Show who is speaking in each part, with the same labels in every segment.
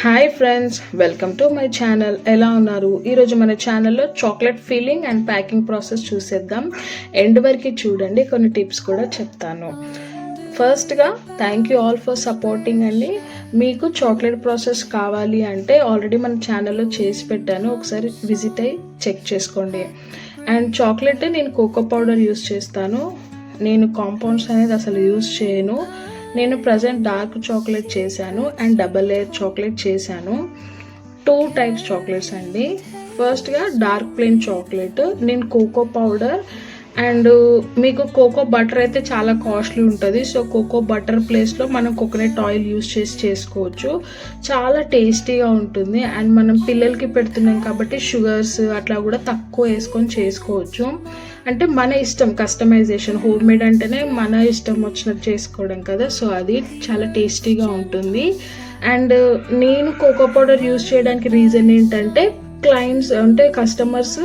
Speaker 1: Hi friends, welcome to my channel. ఎలా ఉన్నారు? ఈరోజు మన ఛానల్లో chocolate feeling and packing process చూసేద్దాం. ఎండ్ వరకు చూడండి, కొన్ని టిప్స్ కూడా చెప్తాను. ఫస్ట్గా thank you all for supporting అండి. మీకు చాక్లెట్ ప్రాసెస్ కావాలి అంటే ఆల్రెడీ మన ఛానల్లో చేసి పెట్టాను, ఒకసారి విజిట్ అయ్యి చెక్ చేసుకోండి. అండ్ చాక్లెట్ నేను కోకో పౌడర్ యూస్ చేస్తాను, నేను కాంపౌండ్స్ అనేది అసలు యూస్ చేయను. నేను ప్రజెంట్ డార్క్ చాక్లెట్ చేశాను అండ్ డబల్ లేయర్ చాక్లెట్ చేశాను. 2 టైప్స్ చాక్లెట్స్ అండి. ఫస్ట్గా డార్క్ ప్లెయిన్ చాక్లెట్, నేను కోకో పౌడర్ అండ్ మీకు కోకో బటర్ అయితే చాలా కాస్ట్లీ ఉంటుంది. సో కోకో బటర్ ప్లేస్లో మనం కోకోనట్ ఆయిల్ యూస్ చేసి చేసుకోవచ్చు. చాలా టేస్టీగా ఉంటుంది. అండ్ మనం పిల్లలకి పెడుతున్నాం కాబట్టి షుగర్స్ అట్లా కూడా తక్కువ వేసుకొని చేసుకోవచ్చు. అంటే మన ఇష్టం, కస్టమైజేషన్. హోమ్ మేడ్ అంటేనే మన ఇష్టం వచ్చినట్టు చేసుకోవడం కదా, సో అది చాలా టేస్టీగా ఉంటుంది. అండ్ నేను కోకో పౌడర్ యూస్ చేయడానికి రీజన్ ఏంటంటే, క్లయింట్స్ అంటే కస్టమర్స్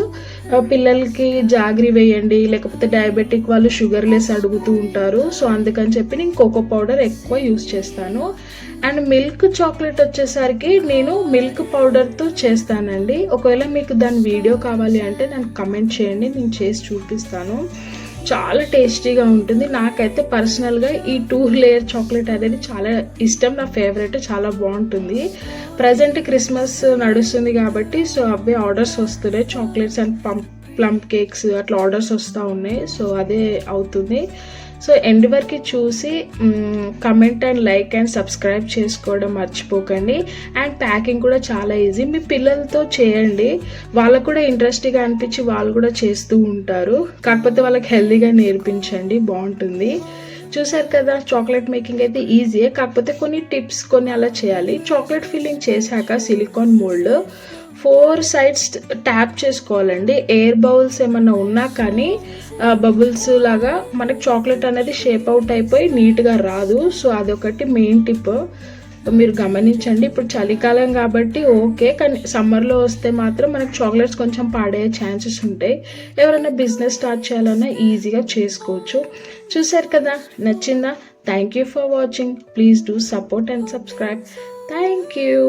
Speaker 1: పిల్లలకి జాగ్రీ వేయండి, లేకపోతే డయాబెటిక్ వాళ్ళు షుగర్ లెస్ అడుగుతూ ఉంటారు. సో అందుకని చెప్పి నేను కోకో పౌడర్ ఎక్కువ యూస్ చేస్తాను. అండ్ మిల్క్ చాక్లెట్ వచ్చేసరికి నేను మిల్క్ పౌడర్తో చేస్తానండి. ఒకవేళ మీకు దాని వీడియో కావాలి అంటే నాకు కమెంట్ చేయండి, నేను చేసి చూపిస్తాను. చాలా టేస్టీగా ఉంటుంది. నాకైతే పర్సనల్గా ఈ 2 లేయర్ చాక్లెట్ అనేది చాలా ఇష్టం, నా ఫేవరెట్, చాలా బాగుంటుంది. ప్రజెంట్ క్రిస్మస్ నడుస్తుంది కాబట్టి సో అవే ఆర్డర్స్ వస్తున్నాయి, చాక్లెట్స్ అండ్ ప్లమ్ కేక్స్ అట్లా ఆర్డర్స్ వస్తూ ఉన్నాయి. సో అదే అవుతుంది. సో ఎండ్ వరకు చూసి comment and like and subscribe చేసుకోవడం మర్చిపోకండి. అండ్ ప్యాకింగ్ కూడా చాలా ఈజీ, మీ పిల్లలతో చేయండి, వాళ్ళకు కూడా ఇంట్రెస్టింగ్గా అనిపించి వాళ్ళు కూడా చేస్తూ ఉంటారు. కాకపోతే వాళ్ళకి హెల్తీగా నేర్పించండి, బాగుంటుంది. చూసారు కదా, చాక్లెట్ మేకింగ్ అయితే ఈజీయే, కాకపోతే కొన్ని టిప్స్ కొన్ని అలా చేయాలి. చాక్లెట్ ఫిల్లింగ్ చేశాక సిలికాన్ మోల్డ్ 4 సైడ్స్ ట్యాప్ చేసుకోవాలండి. ఎయిర్ బౌల్స్ ఏమన్నా ఉన్నా కానీ బబుల్స్ లాగా మనకి చాక్లెట్ అనేది షేప్ అవుట్ అయిపోయి నీట్గా రాదు. సో అదొకటి మెయిన్ టిప్, మీరు గమనించండి. ఇప్పుడు చలికాలం కాబట్టి ఓకే, కానీ సమ్మర్లో వస్తే మాత్రం మనకి చాక్లెట్స్ కొంచెం పాడయ్యే ఛాన్సెస్ ఉంటాయి. ఎవరైనా బిజినెస్ స్టార్ట్ చేయాలన్నా ఈజీగా చేసుకోవచ్చు. చూసారు కదా, నచ్చిందా? Thank you for watching. Please do support and subscribe. Thank you.